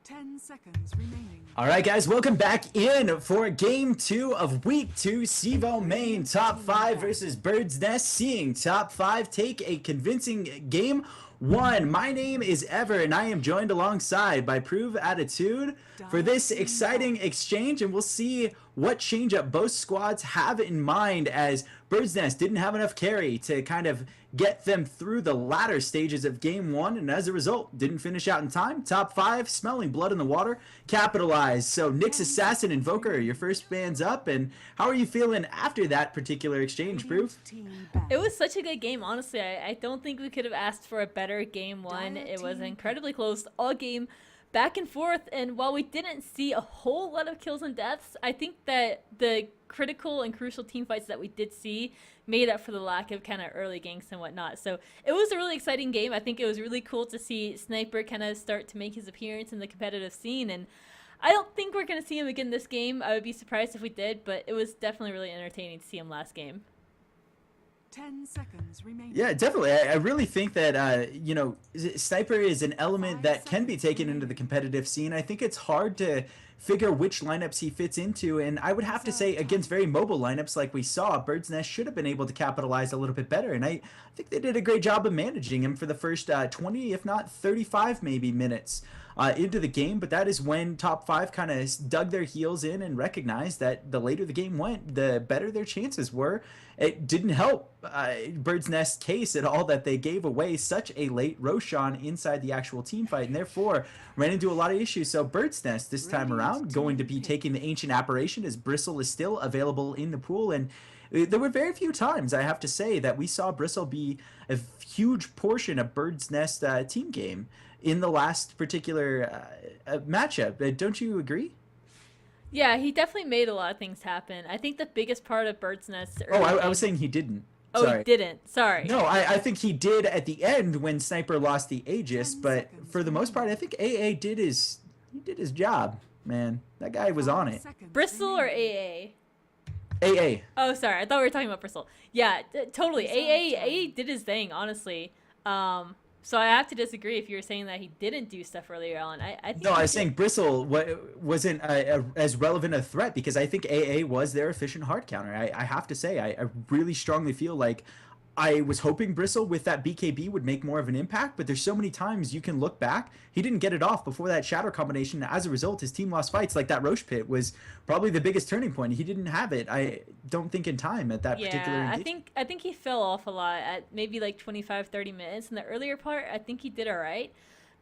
10 seconds remaining. All right, guys, welcome back in for game 2 of week 2 CEVO-Main top 5 versus Bird's Nest, seeing top 5 take a convincing game 1. My name is Ever, and I am joined alongside by Prove Attitude for this exciting exchange, and we'll see what changeup both squads have in mind, as Bird's Nest didn't have enough carry to kind of get them through the latter stages of game 1, and as a result didn't finish out in time. Top 5 smelling blood in the water capitalized. So Nyx Assassin Invoker, your first band's up, and how are you feeling after that particular exchange, Proof? It was such a good game, honestly. I don't think we could have asked for a better game 1. It was incredibly close all game, back and forth, and while we didn't see a whole lot of kills and deaths, I think that the critical and crucial team fights that we did see made up for the lack of kind of early ganks and whatnot. So it was a really exciting game. I think it was really cool to see Sniper kind of start to make his appearance in the competitive scene, and I don't think we're going to see him again this game. I would be surprised if we did, but it was definitely really entertaining to see him last game. 10 seconds remaining. Yeah, definitely. I really think that, Sniper is an element that can be taken into the competitive scene. I think it's hard to figure which lineups he fits into, and I would have to say against very mobile lineups like we saw, Bird's Nest should have been able to capitalize a little bit better, and I think they did a great job of managing him for the first 20, if not 35 maybe minutes into the game. But that is when top 5 kind of dug their heels in and recognized that the later the game went, the better their chances were. It didn't help Bird's Nest case at all that they gave away such a late Roshan inside the actual team fight, and therefore ran into a lot of issues. So Bird's Nest this time around going to be taking the Ancient Apparition, as Bristle is still available in the pool, and there were very few times, I have to say, that we saw Bristle be a huge portion of Bird's Nest team game in the last particular matchup. Don't you agree? Yeah, he definitely made a lot of things happen. I think the biggest part of Bird's Nest... I was saying he didn't. Oh, Sorry. he didn't. Sorry. No, I think he did at the end when Sniper lost the Aegis, but for the most part, I think AA did his job, man. That guy was on it. Bristle or AA? AA. Oh, sorry. I thought we were talking about Bristle. Yeah, totally. AA did his thing, honestly. So I have to disagree if you were saying that he didn't do stuff earlier on. I think I was saying Bristle wasn't as relevant a threat, because I think AA was their efficient hard counter. I have to say, I really strongly feel like I was hoping Bristle with that BKB would make more of an impact, but there's so many times you can look back. He didn't get it off before that shadow combination. As a result, his team lost fights. Like that Roche pit was probably the biggest turning point. He didn't have it, I don't think, in time at that particular engagement. I think he fell off a lot at maybe like 25-30 minutes. In the earlier part, I think he did all right.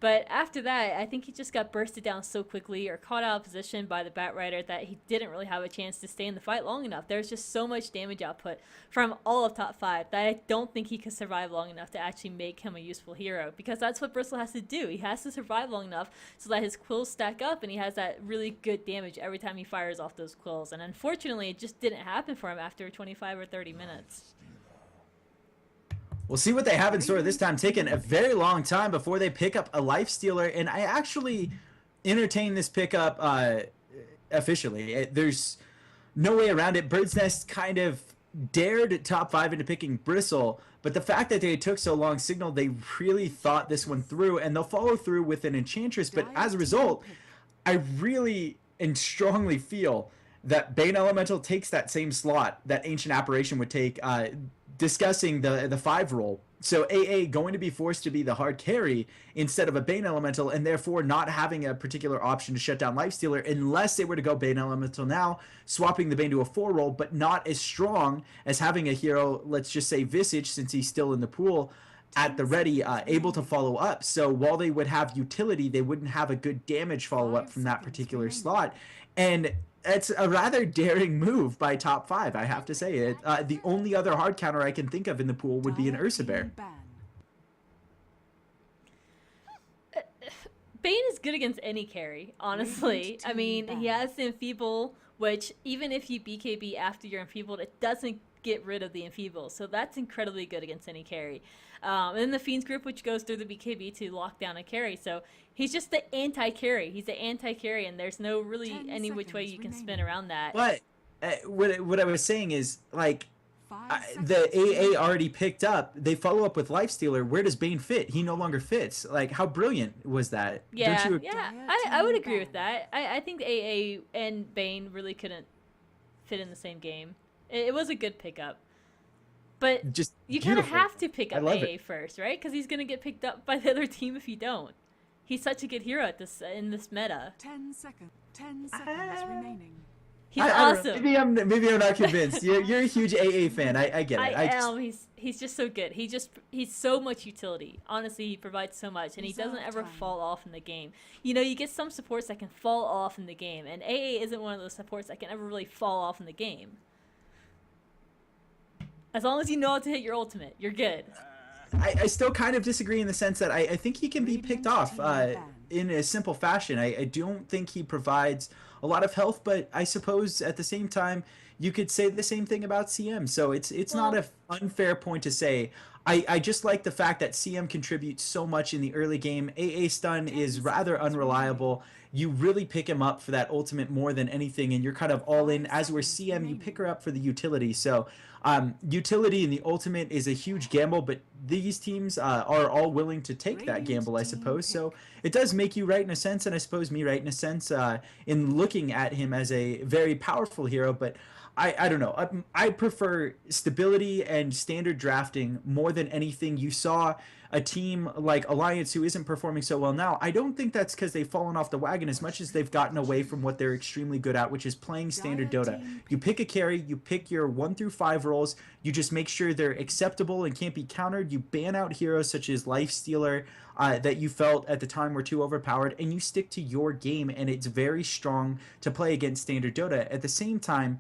But after that, I think he just got bursted down so quickly or caught out of position by the Batrider that he didn't really have a chance to stay in the fight long enough. There's just so much damage output from all of top 5 that I don't think he could survive long enough to actually make him a useful hero, because that's what Bristle has to do. He has to survive long enough so that his quills stack up and he has that really good damage every time he fires off those quills. And unfortunately, it just didn't happen for him after 25 or 30 minutes. We'll see what they have in store this time. Taking a very long time before they pick up a Lifestealer, and I actually entertain this pickup officially. There's no way around it. Bird's Nest kind of dared top 5 into picking Bristle, but the fact that they took so long signaled they really thought this one through, and they'll follow through with an Enchantress. But as a result, I really and strongly feel that Bane Elemental takes that same slot that Ancient Apparition would take, discussing the 5 role. So AA going to be forced to be the hard carry instead of a Bane Elemental, and therefore not having a particular option to shut down Lifestealer unless they were to go Bane Elemental now, swapping the Bane to a 4 role, but not as strong as having a hero, let's just say Visage, since he's still in the pool, at the ready, able to follow up. So while they would have utility, they wouldn't have a good damage follow-up from that particular slot. And it's a rather daring move by top 5, I have to say it. The only other hard counter I can think of in the pool would be an Ursa Bear. Bane is good against any carry, honestly. I mean, he has the Enfeeble, which even if you BKB after you're enfeebled, it doesn't get rid of the Enfeeble. So that's incredibly good against any carry. And then the Fiends group, which goes through the BKB to lock down a carry. So he's just the anti-carry. He's the anti-carry, and there's no really any which way you can spin around that. But what I was saying is, like, the AA already picked up. They follow up with Lifestealer. Where does Bane fit? He no longer fits. Like, how brilliant was that? Yeah, Don't you? yeah, I would agree with that. I think AA and Bane really couldn't fit in the same game. It was a good pickup. But Just you kind of beautiful. have to pick I up love AA it. first, right? Because he's going to get picked up by the other team if you don't. He's such a good hero at this in this meta. 10 seconds. 10 seconds remaining. He's I don't know. awesome. Maybe I'm not convinced. You're a huge AA fan. I get it. I am. He's just so good. He's so much utility. Honestly, he provides so much, and he doesn't ever fall off in the game. You know, you get some supports that can fall off in the game, and AA isn't one of those supports that can ever really fall off in the game. As long as you know how to hit your ultimate, you're good. I still kind of disagree in the sense that I think he can be picked off in a simple fashion. I don't think he provides a lot of health, but I suppose at the same time you could say the same thing about CM. So it's not an unfair point to say. I just like the fact that CM contributes so much in the early game. AA stun is rather unreliable. You really pick him up for that ultimate more than anything, and you're kind of all in. As we're CM, you pick her up for the utility. So utility in the ultimate is a huge gamble, but these teams are all willing to take that gamble, I suppose. So it does make you right in a sense, and I suppose me right in a sense in looking at him as a very powerful hero. But I don't know. I prefer stability and standard drafting more than anything. You saw a team like Alliance who isn't performing so well now. I don't think that's because they've fallen off the wagon as much as they've gotten away from what they're extremely good at, which is playing standard Dota. You pick a carry, you pick your 1 through 5 roles, you just make sure they're acceptable and can't be countered. You ban out heroes such as Lifestealer that you felt at the time were too overpowered, and you stick to your game, and it's very strong to play against standard Dota. At the same time,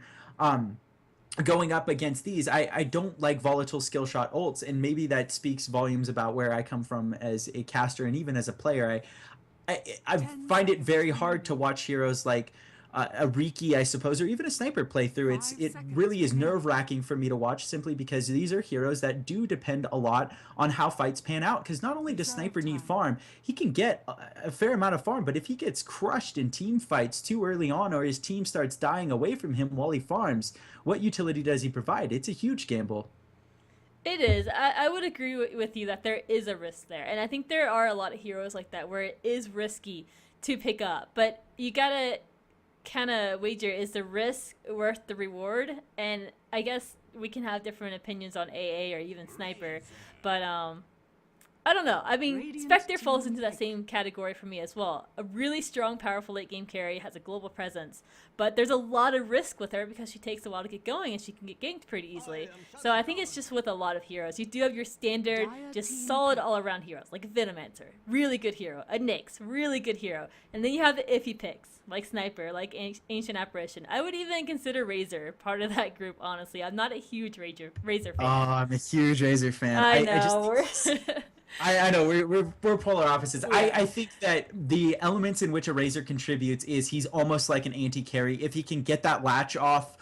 going up against these, I don't like volatile skill shot ults, and maybe that speaks volumes about where I come from as a caster and even as a player. I find it very hard to watch heroes like a Riki, I suppose, or even a Sniper play through. It really is nerve-wracking for me to watch, simply because these are heroes that do depend a lot on how fights pan out. Because not only does Sniper need farm, he can get a fair amount of farm, but if he gets crushed in team fights too early on, or his team starts dying away from him while he farms, what utility does he provide? It's a huge gamble. It is. I would agree with you that there is a risk there. And I think there are a lot of heroes like that where it is risky to pick up. But you gotta kind of wager, is the risk worth the reward? And I guess we can have different opinions on AA or even Sniper, but I don't know. I mean, Spectre falls into that same category for me as well. A really strong, powerful late game carry, has a global presence, but there's a lot of risk with her because she takes a while to get going and she can get ganked pretty easily. So I think it's just with a lot of heroes. You do have your standard, just solid all-around heroes, like Venomancer, really good hero. A Nyx, really good hero. And then you have the iffy picks, like Sniper, like Ancient Apparition. I would even consider Razor part of that group, honestly. I'm not a huge Razor fan. Oh, I'm a huge Razor fan. I know. I know we're polar opposites. Yeah. I think that the elements in which a Razor contributes is he's almost like an anti-carry. If he can get that latch off,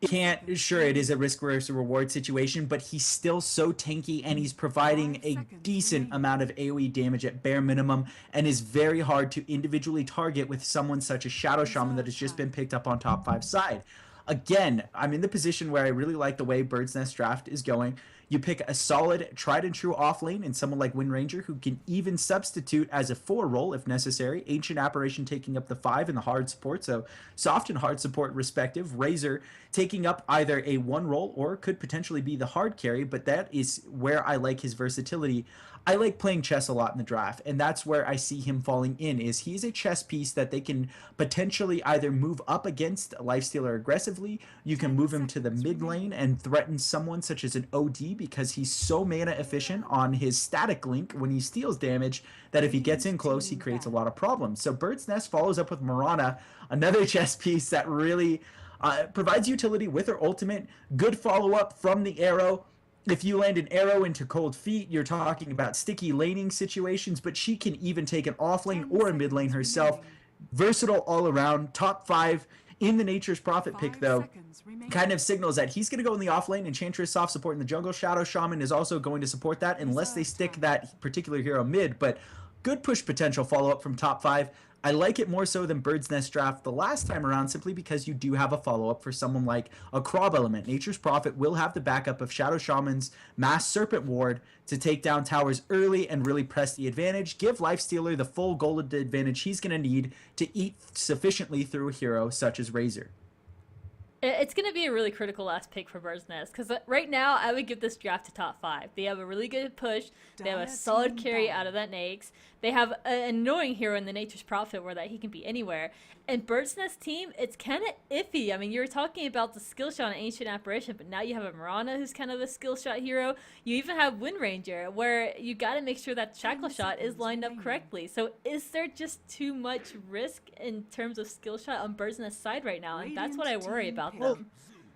sure, it is a risk versus reward situation, but he's still so tanky, and he's providing a decent amount of AoE damage at bare minimum, and is very hard to individually target with someone such as Shadow Shaman that has just been picked up on top 5 side. Again, I'm in the position where I really like the way Bird's Nest draft is going. You pick a solid, tried and true off lane and someone like Wind Ranger who can even substitute as a 4 role if necessary. Ancient Apparition taking up the 5 and the hard support, so soft and hard support respective. Razor taking up either a 1 role or could potentially be the hard carry, but that is where I like his versatility. I like playing chess a lot in the draft, and that's where I see him falling in, is he's a chess piece that they can potentially either move up against Lifestealer aggressively. You can move him to the mid lane and threaten someone such as an OD because he's so mana efficient on his static link when he steals damage that if he gets in close, he creates a lot of problems. So Bird's Nest follows up with Mirana, another chess piece that really provides utility with her ultimate. Good follow-up from the arrow. If you land an arrow into cold feet, you're talking about sticky laning situations, but she can even take an off lane or a mid lane herself. Versatile all around, top 5 in the Nature's Prophet pick, though. Kind of signals that he's going to go in the off lane. Enchantress soft support in the jungle. Shadow Shaman is also going to support that unless they stick that particular hero mid, but good push potential follow-up from top 5. I like it more so than Bird's Nest Draft the last time around, simply because you do have a follow-up for someone like a Krob element. Nature's Prophet will have the backup of Shadow Shaman's Mass Serpent Ward to take down towers early and really press the advantage. Give Lifestealer the full gold advantage he's going to need to eat sufficiently through a hero such as Razor. It's going to be a really critical last pick for Bird's Nest, because right now I would give this draft to top 5. They have a really good push. They have a solid carry out of that Naix. They have an annoying hero in the Nature's Prophet where that he can be anywhere. And Bird's Nest team, it's kind of iffy. I mean, you were talking about the skill shot in Ancient Apparition, but now you have a Mirana who's kind of a skill shot hero. You even have Wind Ranger, where you got to make sure that Shackle Shot is lined up correctly. So is there just too much risk in terms of skill shot on Bird's Nest side right now? And that's what I worry about them.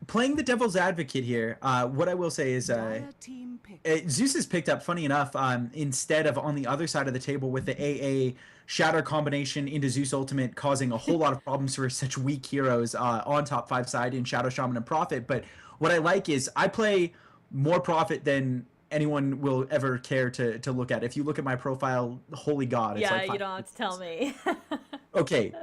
Playing the devil's advocate here, what I will say is Zeus is picked up, funny enough, instead of on the other side of the table with the AA Shatter combination into Zeus Ultimate, causing a whole lot of problems for such weak heroes on top 5 side in Shadow Shaman and Prophet. But what I like is I play more Prophet than anyone will ever care to look at. If you look at my profile, holy God. Yeah, it's like you don't have to tell me. Okay,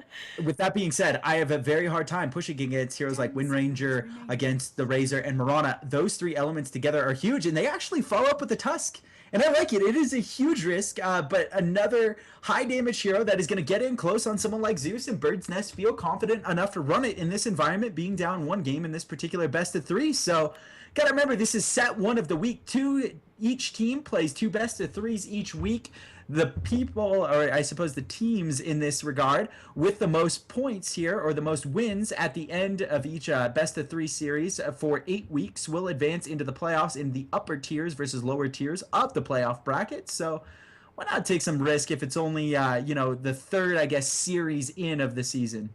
with that being said, I have a very hard time pushing against heroes like Wind Ranger, against the Razor, and Mirana. Those 3 elements together are huge, and they actually follow up with the Tusk. And I like it. It is a huge risk, but another high damage hero that is going to get in close on someone like Zeus, and Bird's Nest feel confident enough to run it in this environment, being down 1 game in this particular best of 3. So, gotta remember, this is set 1 of the week 2. Each team plays 2 best of 3s each week. The people, or I suppose the teams in this regard, with the most points here, or the most wins at the end of each best of 3 series for 8 weeks, will advance into the playoffs in the upper tiers versus lower tiers of the playoff bracket. So why not take some risk if it's only, the 3rd, I guess, series in of the season?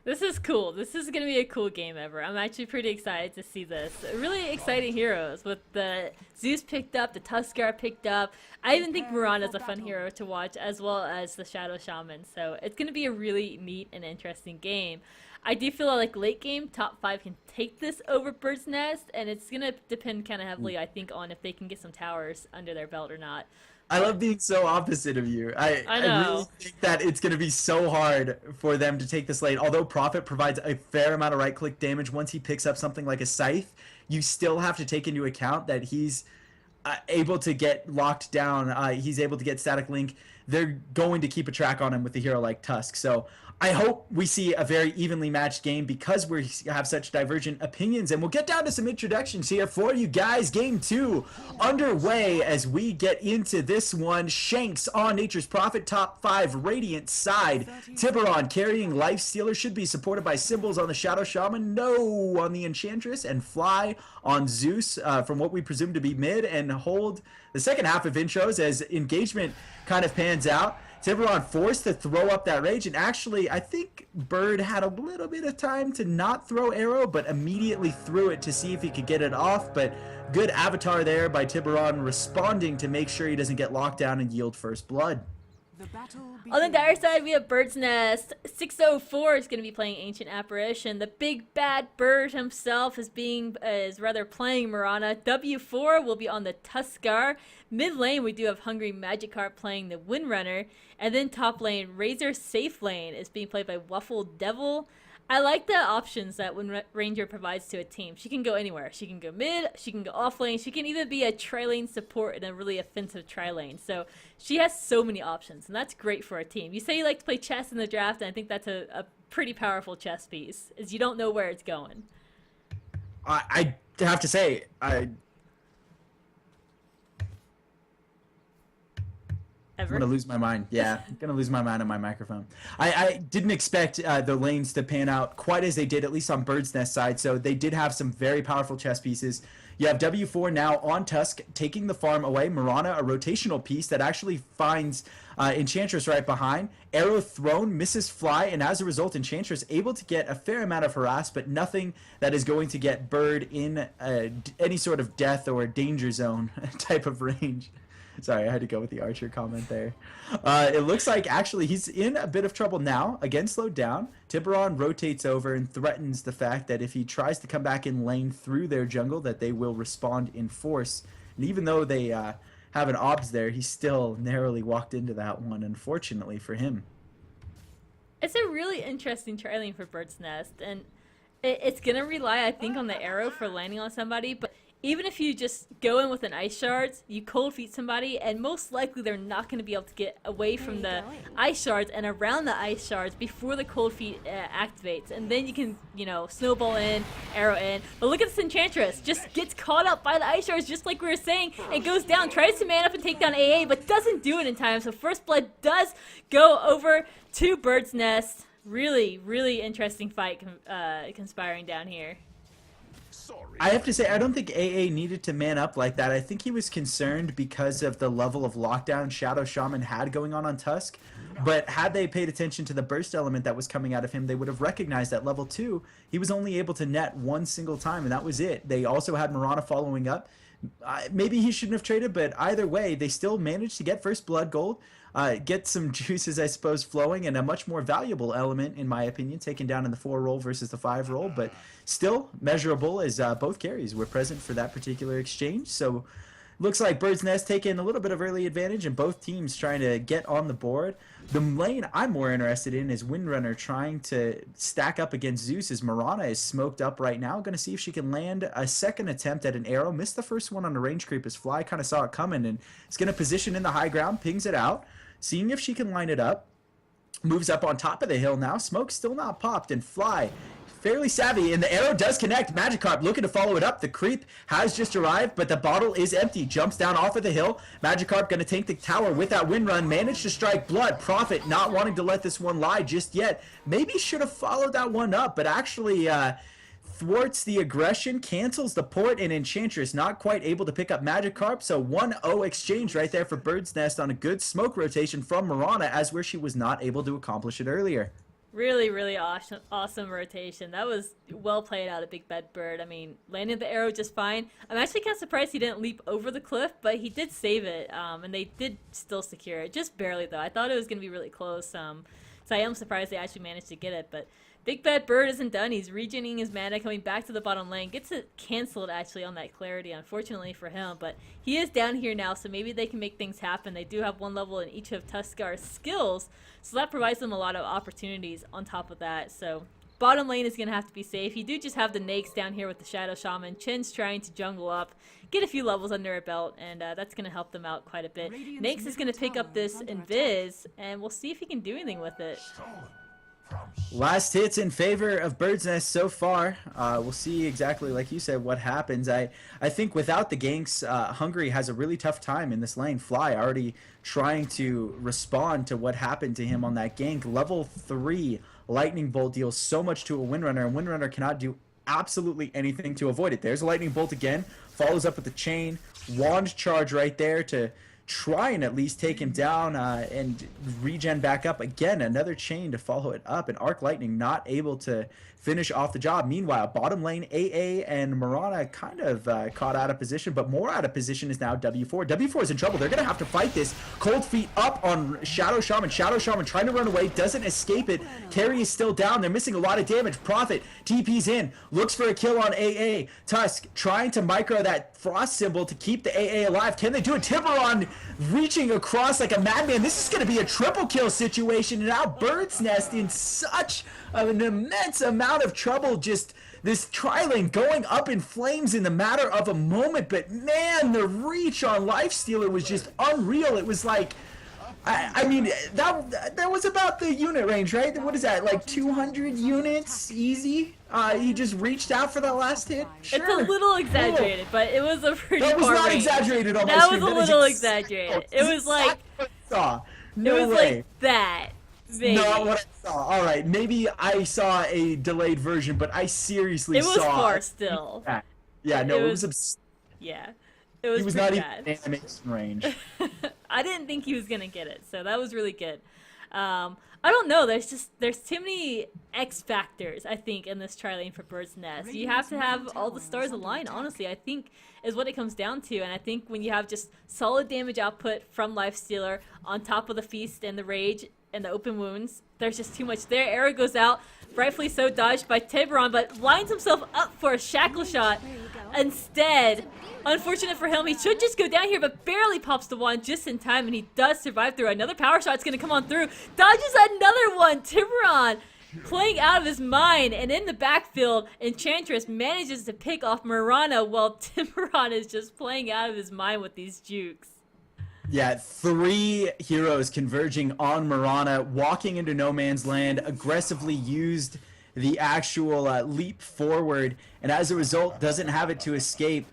This is cool. This is going to be a cool game ever. I'm actually pretty excited to see this. Really exciting heroes with the Zeus picked up, the Tuskar picked up. I even think Mirana's a fun hero to watch, as well as the Shadow Shaman. So it's going to be a really neat and interesting game. I do feel like late game, top 5 can take this over Bird's Nest, and it's going to depend kind of heavily, I think, on if they can get some towers under their belt or not. I love being so opposite of you. I really think that it's going to be so hard for them to take this late. Although Prophet provides a fair amount of right-click damage once he picks up something like a Scythe, you still have to take into account that he's able to get locked down. He's able to get static link. They're going to keep a track on him with a hero like Tusk. So I hope we see a very evenly matched game because we have such divergent opinions. And we'll get down to some introductions here for you guys. Game 2 underway as we get into this one. Shanks on Nature's Prophet, top 5 Radiant side. Tiburon carrying Lifestealer, should be supported by Symbols on the Shadow Shaman. No on the Enchantress, and Fly on Zeus from what we presume to be mid, and hold the second half of intros as engagement kind of pans out. Tiburon forced to throw up that rage, and actually I think Bird had a little bit of time to not throw arrow, but immediately threw it to see if he could get it off. But good avatar there by Tiburon, responding to make sure he doesn't get locked down and yield first blood. On the dire side, we have Bird's Nest. 604 is going to be playing Ancient Apparition. The big bad bird himself is playing Mirana. W4 will be on the Tuskar. Mid lane, we do have Hungry Magikarp playing the Windrunner. And then top lane, Razor Safe Lane is being played by Waffle Devil. I like the options that Wind Ranger provides to a team. She can go anywhere. She can go mid, she can go off lane, she can even be a tri-lane support in a really offensive tri-lane. So she has so many options, and that's great for a team. You say you like to play chess in the draft, and I think that's a pretty powerful chess piece, is you don't know where it's going. I have to say, I'm going to lose my mind. Yeah, I'm going to lose my mind on my microphone. I didn't expect the lanes to pan out quite as they did, at least on Bird's Nest side. So they did have some very powerful chess pieces. You have W4 now on Tusk, taking the farm away. Mirana, a rotational piece that actually finds Enchantress right behind. Arrow thrown, misses Fly, and as a result, Enchantress able to get a fair amount of harass, but nothing that is going to get Bird in any sort of death or danger zone type of range. Sorry, I had to go with the Archer comment there. It looks like actually he's in a bit of trouble now. Again, slowed down. Tiburon rotates over and threatens the fact that if he tries to come back in lane through their jungle, that they will respond in force. And even though they have having obs there, he still narrowly walked into that one, unfortunately for him. It's a really interesting trialing for Bird's Nest, and it's gonna rely, I think, on the arrow for landing on somebody, but even if you just go in with an ice shards, you cold feet somebody, and most likely they're not going to be able to get away from the ice shards and around the ice shards before the cold feet activates, and then you can, you know, snowball in, arrow in. But look at this Enchantress, just gets caught up by the ice shards, just like we were saying, and goes down, tries to man up and take down AA, but doesn't do it in time. So First Blood does go over to Bird's Nest. Really, really interesting fight conspiring down here. I have to say, I don't think AA needed to man up like that. I think he was concerned because of the level of lockdown Shadow Shaman had going on Tusk. But had they paid attention to the burst element that was coming out of him, they would have recognized that level 2, he was only able to net one single time, and that was it. They also had Mirana following up. Maybe he shouldn't have traded, but either way, they still managed to get First Blood gold, get some juices, I suppose, flowing, and a much more valuable element, in my opinion, taken down in the 4 roll versus the 5 roll, but still measurable as both carries were present for that particular exchange. So looks like Bird's Nest taking a little bit of early advantage, and both teams trying to get on the board. The lane I'm more interested in is Windrunner trying to stack up against Zeus, as Mirana is smoked up right now. Going to see if she can land a second attempt at an arrow. Missed the first one on the range creep as Fly kind of saw it coming, and is going to position in the high ground, pings it out, seeing if she can line it up. Moves up on top of the hill now. Smoke still not popped, and Fly fairly savvy, and the arrow does connect. Magikarp looking to follow it up. The creep has just arrived, but the bottle is empty. Jumps down off of the hill. Magikarp going to take the tower with that wind run. Managed to strike Blood. Prophet not wanting to let this one lie just yet. Maybe should have followed that one up, but actually thwarts the aggression, cancels the port, and Enchantress not quite able to pick up Magikarp. So 1-0 exchange right there for Bird's Nest on a good smoke rotation from Mirana, as where she was not able to accomplish it earlier. Really, really awesome rotation. That was well played out of Big Bad Bird. I mean, landed the arrow just fine. I'm actually kind of surprised he didn't leap over the cliff, but he did save it, and they did still secure it. Just barely, though. I thought it was going to be really close, so I am surprised they actually managed to get it. But Big Bad Bird isn't done. He's regening his mana, coming back to the bottom lane. Gets it canceled, actually, on that clarity, unfortunately for him. But he is down here now, so maybe they can make things happen. They do have one level in each of Tuskar's skills, so that provides them a lot of opportunities on top of that. So bottom lane is going to have to be safe. You do just have the Nakes down here with the Shadow Shaman. Chin's trying to jungle up, get a few levels under her belt, and that's going to help them out quite a bit. Nakes is going to pick up this Invis, and we'll see if he can do anything with it. Last hits in favor of Bird's Nest so far. We'll see exactly, like you said, what happens. I think without the ganks, Hungary has a really tough time in this lane. Fly already trying to respond to what happened to him on that gank. Level 3 Lightning Bolt deals so much to a Windrunner, and Windrunner cannot do absolutely anything to avoid it. There's a Lightning Bolt again. Follows up with the chain. Wand charge right there to try and at least take him down and regen back up. Again, another chain to follow it up, and Arc Lightning not able to finish off the job. Meanwhile, bottom lane, AA and Mirana kind of caught out of position, but more out of position is now W4. W4 is in trouble. They're going to have to fight this. Cold Feet up on Shadow Shaman. Shadow Shaman trying to run away, doesn't escape it. Carry is still down. They're missing a lot of damage. Prophet TP's in, looks for a kill on AA. Tusk trying to micro that frost symbol to keep the AA alive. Can they do it? Tiburon reaching across like a madman. This is going to be a triple kill situation, and now Bird's Nest in such an immense amount of trouble. Just this tri-lane going up in flames in the matter of a moment, but man, the reach on Lifestealer was just unreal. It was like, I mean, that was about the unit range, right? What is that, like 200 units easy? He just reached out for that last hit. Sure. It's a little exaggerated, but it was a pretty That was far not range. exaggerated on my That screen. was a That is little exactly exaggerated. what It was like, I saw. it No was way. like that. Maybe. Not what I saw. All right, maybe I saw a delayed version, but I seriously It was saw. far still. Yeah, no, it was- was. Yeah. It was He was pretty not bad. even in animation range. I didn't think he was gonna get it, so that was really good. I don't know. There's too many X factors, I think, in this tri-lane for Bird's Nest. You have to have all the stars align, honestly, I think, is what it comes down to. And I think when you have just solid damage output from Lifestealer on top of the Feast and the Rage, and the open wounds. There's just too much there. Arrow goes out, rightfully so dodged by Tiburon, but lines himself up for a shackle shot instead. Unfortunate for him, he should just go down here, but barely pops the wand just in time, and he does survive through. Another power shot's going to come on through. Dodges another one. Tiburon playing out of his mind, and in the backfield, Enchantress manages to pick off Marana while Tiburon is just playing out of his mind with these jukes. Yeah, 3 heroes converging on Marana, walking into no man's land, aggressively used the actual leap forward, and as a result doesn't have it to escape.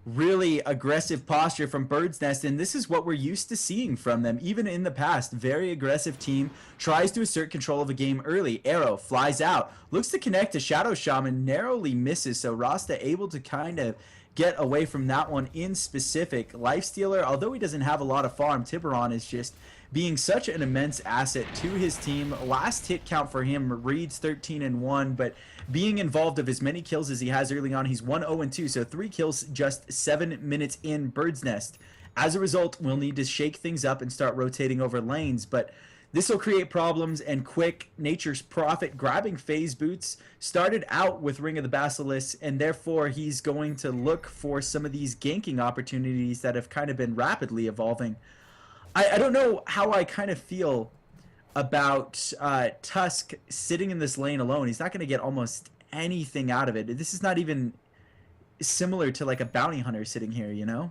Really aggressive posture from Bird's Nest, and this is what we're used to seeing from them even in the past. Very aggressive team, tries to assert control of a game early. Arrow flies out, looks to connect to Shadow Shaman, narrowly misses, so Rasta able to kind of get away from that one in specific. Lifestealer, although he doesn't have a lot of farm, Tiburon is just being such an immense asset to his team. Last hit count for him reads 13-1, but being involved of as many kills as he has early on, he's 1-0-2, so 3 kills just 7 minutes in. Bird's Nest, as a result, will need to shake things up and start rotating over lanes, but this will create problems, and quick. Nature's Prophet grabbing phase boots started out with Ring of the Basilisk, and therefore he's going to look for some of these ganking opportunities that have kind of been rapidly evolving. I don't know how I kind of feel about Tusk sitting in this lane alone. He's not going to get almost anything out of it. This is not even similar to like a bounty hunter sitting here, you know?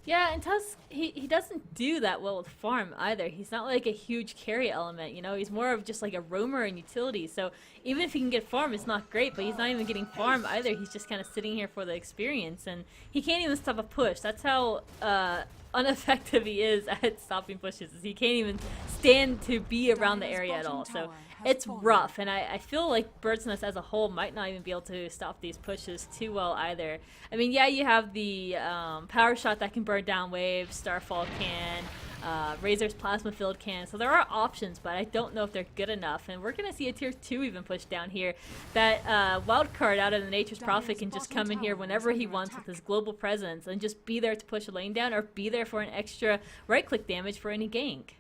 Yeah, and Tusk, he doesn't do that well with farm either. He's not like a huge carry element, you know? He's more of just like a roamer and utility. So even if he can get farm, it's not great, but he's not even getting farm either. He's just kind of sitting here for the experience, and he can't even stop a push. That's how ineffective he is at stopping pushes. He can't even stand to be around the area at all. So it's rough, and I feel like Bird's Nest as a whole might not even be able to stop these pushes too well either. I mean, yeah, you have the power shot that can burn down waves, Starfall can, Razor's Plasma Field can, so there are options, but I don't know if they're good enough, and we're going to see a tier 2 even push down here. That wild card out of the Nature's Prophet can just come in here whenever he wants with his global presence and just be there to push a lane down or be there for an extra right-click damage for any gank.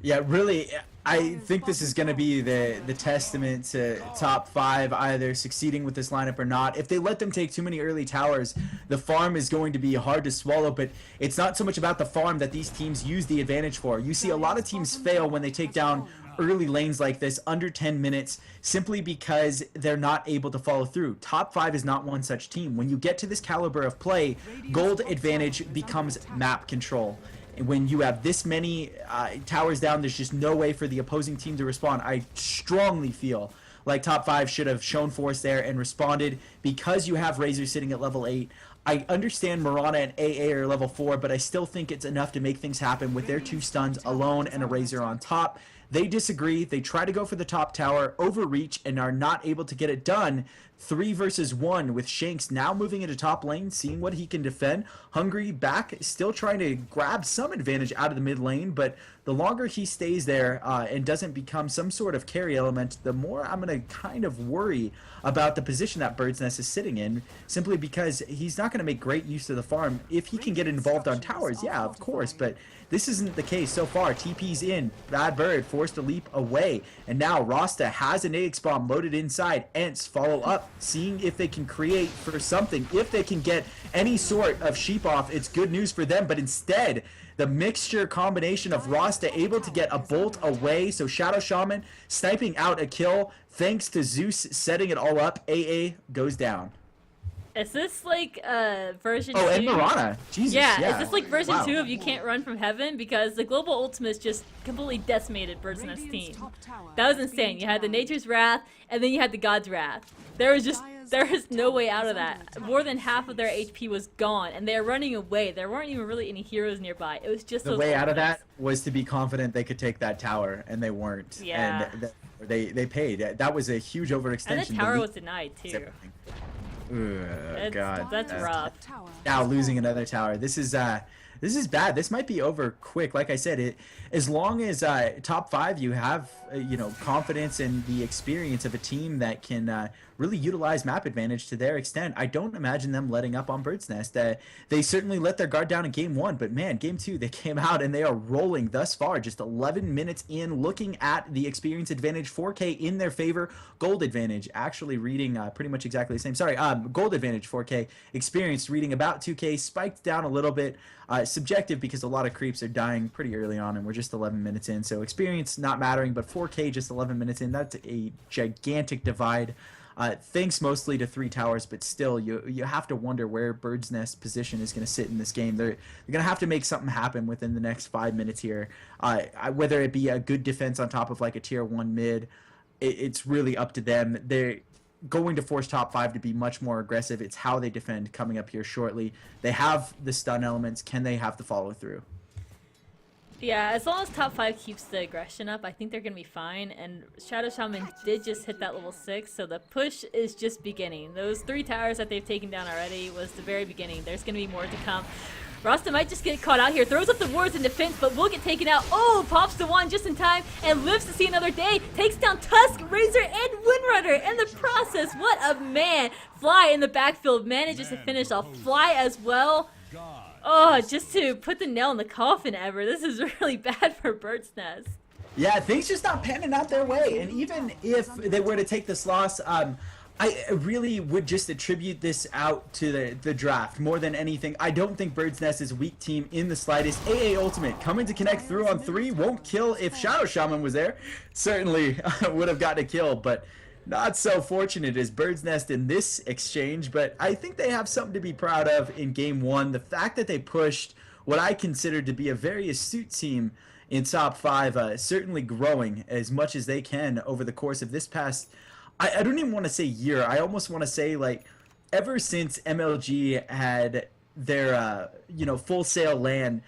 Yeah, really, I think this is going to be the testament to top 5 either succeeding with this lineup or not. If they let them take too many early towers, the farm is going to be hard to swallow, but it's not so much about the farm that these teams use the advantage for. You see a lot of teams fail when they take down early lanes like this under 10 minutes simply because they're not able to follow through. Top 5 is not one such team. When you get to this caliber of play, gold advantage becomes map control. When you have this many towers down, there's just no way for the opposing team to respond. I strongly feel like top 5 should have shown force there and responded because you have Razor sitting at level 8. I understand Marana and AA are level 4, but I still think it's enough to make things happen with their 2 stuns alone and a Razor on top. They disagree. They try to go for the top tower, overreach, and are not able to get it done. 3 versus 1 with Shanks now moving into top lane, seeing what he can defend. Hungry back, still trying to grab some advantage out of the mid lane, but the longer he stays there and doesn't become some sort of carry element, the more I'm going to kind of worry about the position that Bird's Nest is sitting in, simply because he's not going to make great use of the farm. If he can get involved on towers, yeah, of course, but this isn't the case so far. TP's in, Bad Bird forced to leap away, and now Rasta has an Aex bomb loaded inside. Ents follow up, seeing if they can create for something. If they can get any sort of sheep off, it's good news for them, but instead, the mixture combination of Rasta able to get a bolt away, so Shadow Shaman sniping out a kill, thanks to Zeus setting it all up. AA goes down. Is this like version 2? Oh, and Marana. Jesus, yeah. Is this like version 2 of You Can't Run from Heaven? Because the global ultimate just completely decimated Bird's Nest team. That was insane. You had the Nature's Wrath, and then you had the God's Wrath. There is no way out of that. More than half of their HP was gone, and they were running away. There weren't even really any heroes nearby. It was just the way out of that was to be confident they could take that tower, and they weren't. Yeah. And they paid. That was a huge overextension. And the tower was denied too. God, that's rough. Now losing another tower. This is This is bad. This might be over quick. Like I said, as long as top 5, you have confidence in the experience of a team that can really utilize map advantage to their extent. I don't imagine them letting up on Bird's Nest. They certainly let their guard down in game 1, but man, game 2 they came out and they are rolling thus far. Just 11 minutes in, looking at the experience advantage, 4K in their favor, gold advantage actually reading pretty much exactly the same. Sorry, gold advantage 4K, experience reading about 2K, spiked down a little bit. Subjective because a lot of creeps are dying pretty early on and we're just 11 minutes in, so experience not mattering, but 4K just 11 minutes in, that's a gigantic divide. Thanks mostly to 3 towers, but still you have to wonder where Bird's Nest position is going to sit in this game. They're going to have to make something happen within the next 5 minutes here, whether it be a good defense on top of like a tier 1 mid. It's really up to them. They're going to force top 5 to be much more aggressive. It's how they defend coming up here shortly. They have the stun elements. Can they have the follow through? Yeah, as long as top 5 keeps the aggression up, I think they're going to be fine. And Shadow Shaman did just hit that level 6, so the push is just beginning. Those 3 towers that they've taken down already was the very beginning. There's going to be more to come. Rasta might just get caught out here, throws up the wards in defense, but will get taken out. Oh, pops the one just in time and lives to see another day. Takes down Tusk, Razor, and Windrunner in the process. What a man. Fly in the backfield manages to finish off Fly as well. Oh, just to put the nail in the coffin ever. This is really bad for Bird's Nest. Yeah, things just not panning out their way. And even if they were to take this loss, I really would just attribute this out to the draft more than anything. I don't think Bird's Nest is a weak team in the slightest. AA Ultimate coming to connect through on 3 won't kill. If Shadow Shaman was there, certainly would have gotten a kill, but not so fortunate as Bird's Nest in this exchange. But I think they have something to be proud of in game 1. The fact that they pushed what I consider to be a very astute team in top 5, certainly growing as much as they can over the course of this past, I don't even want to say year. I almost want to say like ever since MLG had their Full Sail LAN,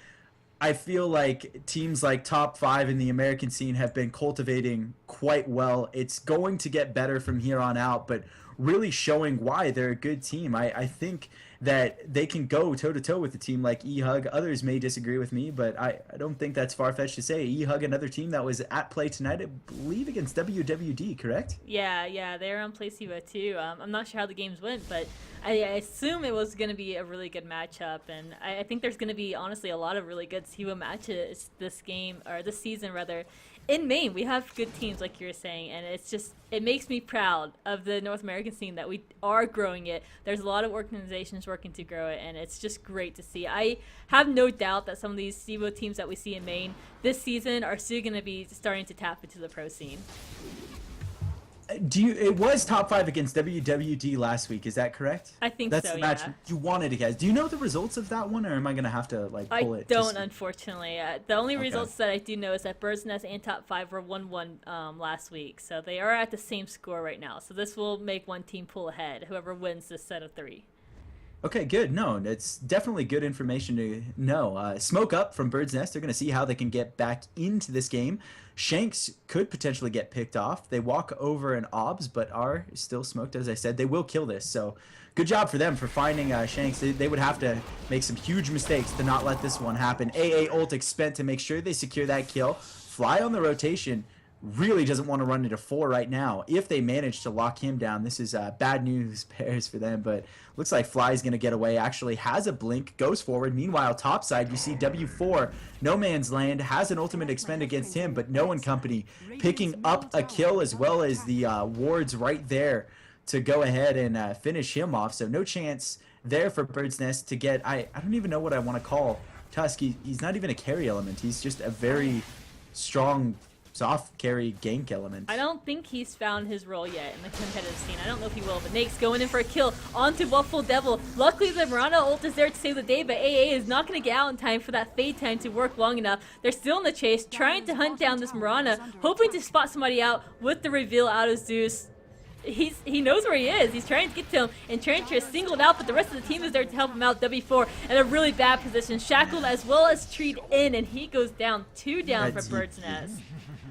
I feel like teams like top 5 in the American scene have been cultivating quite well. It's going to get better from here on out, but really showing why they're a good team. I think that they can go toe-to-toe with a team like eHug. Others may disagree with me, but I don't think that's far-fetched to say. eHug, another team that was at play tonight, I believe against WWD, correct? Yeah, they're on play CEVO-2. I'm not sure how the games went, but I assume it was going to be a really good matchup, and I think there's going to be, honestly, a lot of really good CEVO matches this game, or this season, rather. In Maine, we have good teams, like you were saying, and it makes me proud of the North American scene that we are growing it. There's a lot of organizations working to grow it, and it's just great to see. I have no doubt that some of these CEVO teams that we see in Maine this season are still going to be starting to tap into the pro scene. It was top 5 against WWD last week, is that correct? I think that's so, the match yeah. You wanted to guys. Do you know the results of that one, or am I gonna have to like pull it? I don't, unfortunately. The only results that I do know is that Bird's Nest and top 5 were 1-1 last week, so they are at the same score right now. So this will make one team pull ahead, whoever wins this set of 3. Okay, good. No, it's definitely good information to know. Smoke up from Bird's Nest. They're going to see how they can get back into this game. Shanks could potentially get picked off. They walk over an OBS, but are still smoked, as I said. They will kill this, so good job for them for finding Shanks. They would have to make some huge mistakes to not let this one happen. AA ult spent to make sure they secure that kill. Fly on the rotation. Really doesn't want to run into 4 right now. If they manage to lock him down, this is bad news bears for them, but looks like Fly's going to get away. Actually has a blink, goes forward. Meanwhile, topside, you see W4, No Man's Land, has an ultimate expend against him, but No One Company picking up a kill as well as the wards right there to go ahead and finish him off. So no chance there for Bird's Nest to get, I don't even know what I want to call Tusk. He's not even a carry element. He's just a very strong soft carry gank element. I don't think he's found his role yet in the competitive scene. I don't know if he will, but Nate's going in for a kill onto Waffle Devil. Luckily, the Mirana ult is there to save the day, but AA is not going to get out in time for that fade time to work long enough. They're still in the chase, trying to hunt down this Mirana, hoping to spot somebody out with the reveal out of Zeus. He knows where he is. He's trying to get to him, and Trencher is singled out, but the rest of the team is there to help him out. W4 in a really bad position, shackled as well as treed in, and he goes down. 2 down for Bird's Nest.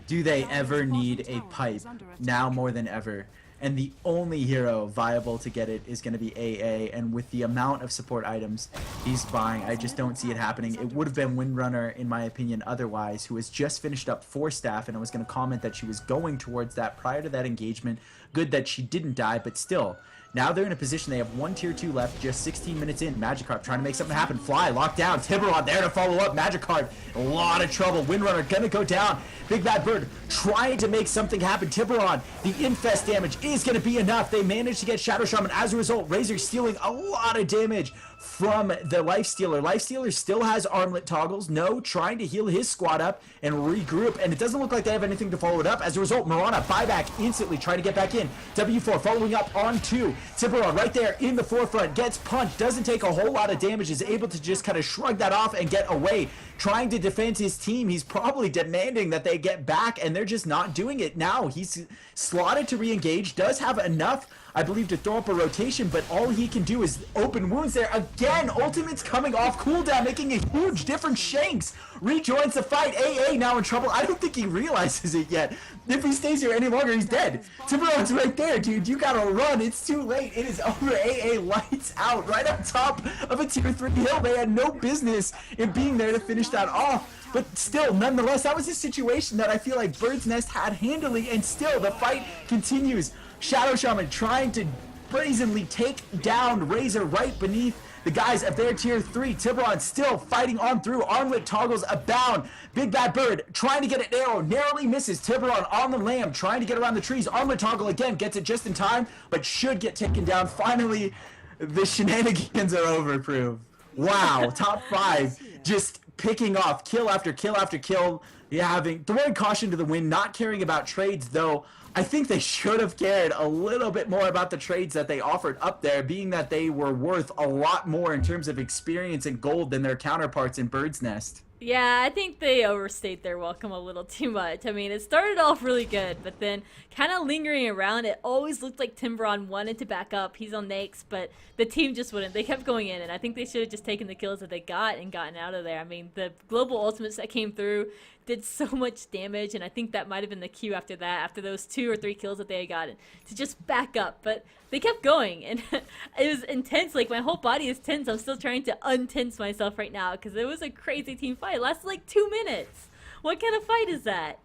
Do they ever need a pipe? Now more than ever. and the only hero viable to get it is going to be AA, and with the amount of support items he's buying, I just don't see it happening. It would have been Windrunner, in my opinion, otherwise, who has just finished up 4 staff, and I was going to comment that she was going towards that prior to that engagement. Good that she didn't die, but still. Now they're in a position, they have 1 tier 2 left, just 16 minutes in. Magikarp trying to make something happen. Fly, locked down. Tiburon there to follow up. Magikarp, a lot of trouble. Windrunner gonna go down. Big Bad Bird trying to make something happen. Tiburon, the infest damage is gonna be enough. They managed to get Shadow Shaman. As a result, Razor stealing a lot of damage from the Lifestealer. Lifestealer still has armlet toggles. No, trying to heal his squad up and regroup, and it doesn't look like they have anything to follow it up. As a result, Mirana buyback instantly trying to get back in. W4 following up on 2. Tiburon right there in the forefront, gets punched, doesn't take a whole lot of damage, is able to just kind of shrug that off and get away. Trying to defend his team, he's probably demanding that they get back, and they're just not doing it now. He's slotted to re-engage, does have enough, I believe, to throw up a rotation, but all he can do is open wounds there. Again, ultimate's coming off cooldown, making a huge difference. Shanks rejoins the fight. AA now in trouble. I don't think he realizes it yet. If he stays here any longer, he's dead. Tiburon's right there, dude. You gotta run. It's too late. It is over. AA lights out right on top of a tier 3 hill. They had no business in being there to finish that off. But still, nonetheless, that was a situation that I feel like Bird's Nest had handily, and still the fight continues. Shadow Shaman trying to brazenly take down Razor right beneath the guys of their tier 3. Tiburon still fighting on through. Armlet toggles abound. Big Bad Bird trying to get it narrow. Narrowly misses. Tiburon on the lamb trying to get around the trees. Armlet toggle again. Gets it just in time, but should get taken down. Finally, the shenanigans are over, Prove. Wow. Top 5 just picking off kill after kill after kill. Throwing caution to the wind. Not caring about trades, though. I think they should have cared a little bit more about the trades that they offered up there, being that they were worth a lot more in terms of experience and gold than their counterparts in Bird's Nest. Yeah, I think they overstayed their welcome a little too much. I mean, it started off really good, but then kind of lingering around, it always looked like Tiburon wanted to back up. He's on Nakes, but the team just wouldn't. They kept going in, and I think they should have just taken the kills that they got and gotten out of there. I mean, the global ultimates that came through did so much damage, and I think that might have been the cue after that, after those 2 or 3 kills that they had gotten, to just back up. But they kept going, and it was intense. Like, my whole body is tense. I'm still trying to untense myself right now, because it was a crazy team fight. It lasted like 2 minutes. What kind of fight is that?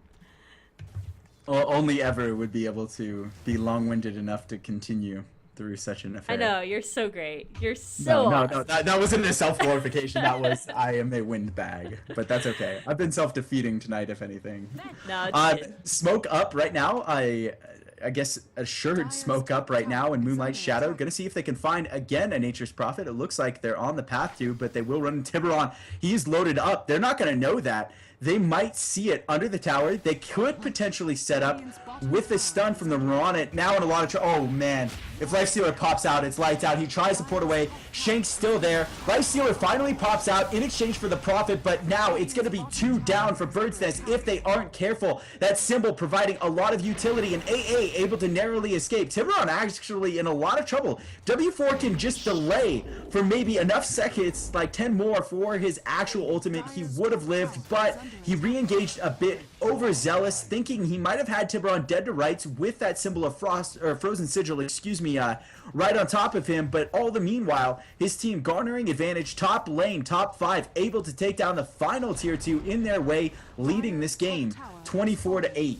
Well, only ever would be able to be long-winded enough to continue through such an affair. I know, you're so great. You're so awesome. No, that wasn't a self-glorification. That was, I am a windbag. But that's okay. I've been self-defeating tonight, if anything. No, it's smoke up right now. I guess assured smoke up right now in Moonlight Shadow. Gonna see if they can find, again, a Nature's Prophet. It looks like they're on the path to, but they will run Tiburon. He's loaded up. They're not gonna know that. They might see it under the tower. They could potentially set up with the stun from the Mirana. Now in a lot of trouble. Oh, man. If Lifestealer pops out, it's lights out. He tries to port away. Shank's still there. Lifestealer finally pops out in exchange for the Prophet, but now it's going to be 2 down for Bird's Nest if they aren't careful. That symbol providing a lot of utility, and AA able to narrowly escape. Tiburon actually in a lot of trouble. W4 can just delay for maybe enough seconds, like 10 more for his actual ultimate. He would have lived, but he re-engaged a bit overzealous, thinking he might have had Tiburon dead to rights with that symbol of frozen sigil, right on top of him. But all the meanwhile, his team garnering advantage, top lane, top 5, able to take down the final tier 2 in their way, leading this game 24-8.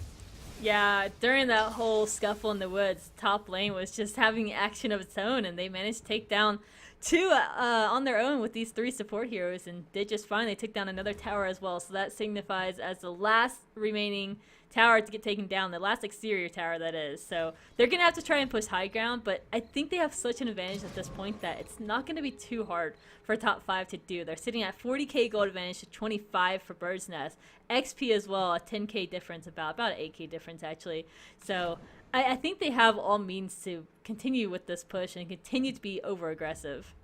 Yeah, during that whole scuffle in the woods, top lane was just having action of its own, and they managed to take down 2 on their own with these 3 support heroes, and did just fine. They took down another tower as well, so that signifies as the last remaining tower to get taken down, the last exterior tower that is. So they're going to have to try and push high ground, but I think they have such an advantage at this point that it's not going to be too hard for top 5 to do. They're sitting at 40k gold advantage to 25 for Bird's Nest. XP as well, a 10k difference, about an 8k difference actually. So I think they have all means to continue with this push and continue to be over aggressive.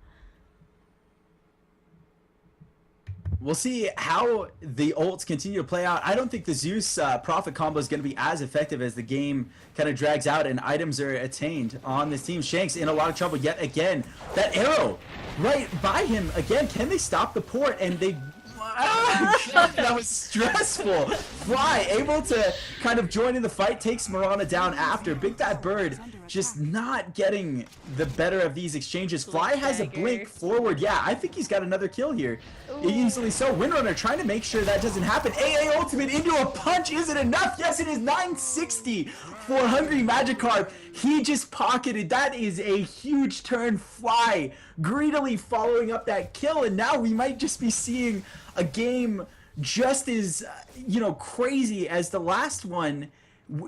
We'll see how the ults continue to play out. I don't think the Zeus Prophet combo is going to be as effective as the game kind of drags out and items are attained on this team. Shanks in a lot of trouble yet again. That arrow right by him again. Can they stop the port? And they... that was stressful. Fly able to kind of join in the fight, takes Mirana down after. Big Bad Bird just not getting the better of these exchanges. Fly has a dagger. blink forward. Yeah, I think he's got another kill here. Easily so. Windrunner trying to make sure that doesn't happen. AA ultimate into a punch. Is it enough? Yes, it is. 960 for Hungry Magikarp. He just pocketed. That is a huge turn. Fly greedily following up that kill, and now we might just be seeing a game just as, crazy as the last one,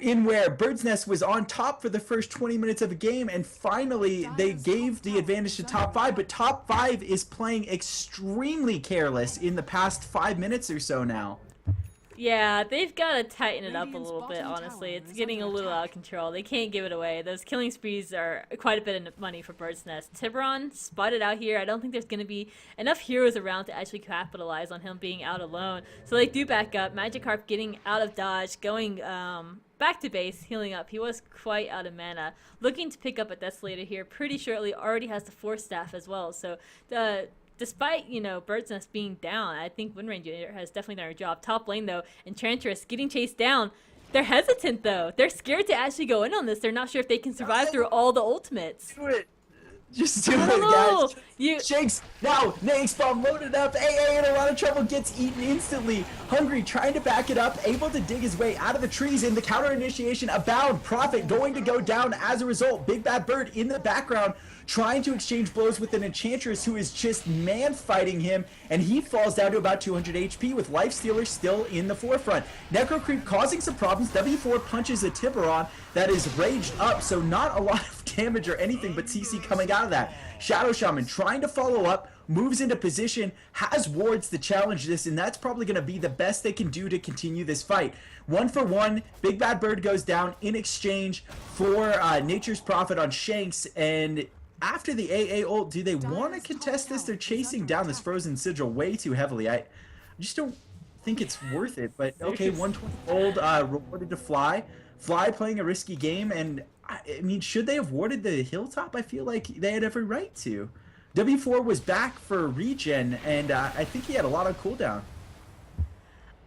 in where Bird's Nest was on top for the first 20 minutes of a game, and finally they gave the advantage to top 5, but top 5 is playing extremely careless in the past 5 minutes or so now. Yeah, they've got to tighten it up a little bit, honestly. It's getting a little out of control. They can't give it away. Those killing sprees are quite a bit of money for Bird's Nest. Tiburon spotted out here. I don't think there's going to be enough heroes around to actually capitalize on him being out alone. So they do back up. Magikarp getting out of dodge, going back to base, healing up. He was quite out of mana. Looking to pick up a Desolator here pretty shortly. Already has the Force Staff as well. So despite, Bird's Nest being down, I think Wind Ranger has definitely done her job. Top lane, though, Enchantress getting chased down. They're hesitant, though. They're scared to actually go in on this. They're not sure if they can survive through all the ultimates. Do it. Just do it, guys. Shanks, now, Nags bomb loaded up. AA in a lot of trouble, gets eaten instantly. Hungry, trying to back it up, able to dig his way out of the trees in the counter initiation. Abound, Prophet going to go down as a result. Big Bad Bird in the background, trying to exchange blows with an Enchantress who is just man-fighting him, and he falls down to about 200 HP with Lifestealer still in the forefront. Necro Creep causing some problems. W4 punches a Tiburon that is raged up, so not a lot of damage or anything but CC coming out of that. Shadow Shaman trying to follow up, moves into position, has wards to challenge this, and that's probably going to be the best they can do to continue this fight. 1 for 1, Big Bad Bird goes down in exchange for Nature's Prophet on Shanks, and after the AA ult, do they want to contest this? They're chasing down this Frozen Sigil way too heavily. I just don't think it's worth it, but okay, 120 gold rewarded to Fly. Fly playing a risky game, and I mean, should they have warded the Hilltop? I feel like they had every right to. W4 was back for regen, and I think he had a lot of cooldown.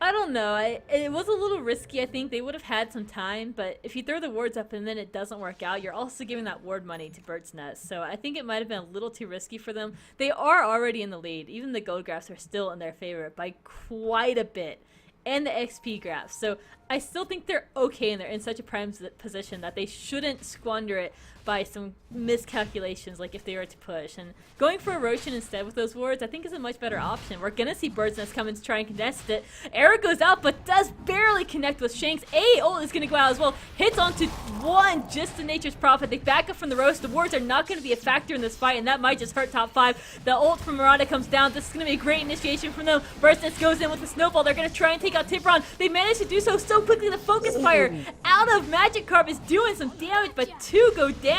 I don't know. It was a little risky. I think they would have had some time, but if you throw the wards up and then it doesn't work out, you're also giving that ward money to Bird's Nest. So I think it might have been a little too risky for them. They are already in the lead. Even the gold graphs are still in their favor by quite a bit. And the XP graphs. So I still think they're okay, and they're in such a prime position that they shouldn't squander it by some miscalculations, like if they were to push. And going for a Roshan instead with those wards, I think is a much better option. We're going to see Bird's Nest come in to try and contest it. Arrow goes out, but does barely connect with Shanks. ult is going to go out as well. Hits onto one, just the Nature's Prophet. They back up from the roast. The wards are not going to be a factor in this fight, and that might just hurt top 5. The ult from Miranda comes down. This is going to be a great initiation from them. Bird's Nest goes in with the snowball. They're going to try and take out Tiburon. They managed to do so quickly. The focus fire out of Magikarp is doing some damage, but 2 go down.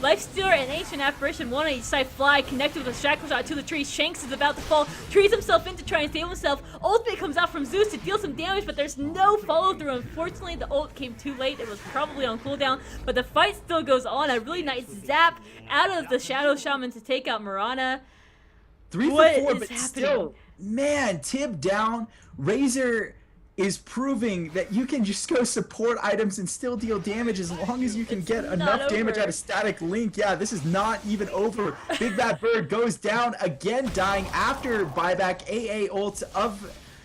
Lifestealer and Ancient Apparition, one on each side. Fly connected with a shackle shot to the tree. Shanks is about to fall. Trees himself in to try and save himself. Ultimate comes out from Zeus to deal some damage, but there's no follow through. Unfortunately, the ult came too late. It was probably on cooldown, but the fight still goes on. A really nice zap out of the Shadow Shaman to take out Mirana. 3 for 4, but still, man, Tib down. Razor is proving that you can just go support items and still deal damage as long as you can get enough damage out of Static Link. Yeah, this is not even over. Big Bad Bird goes down again, dying after buyback. AA ult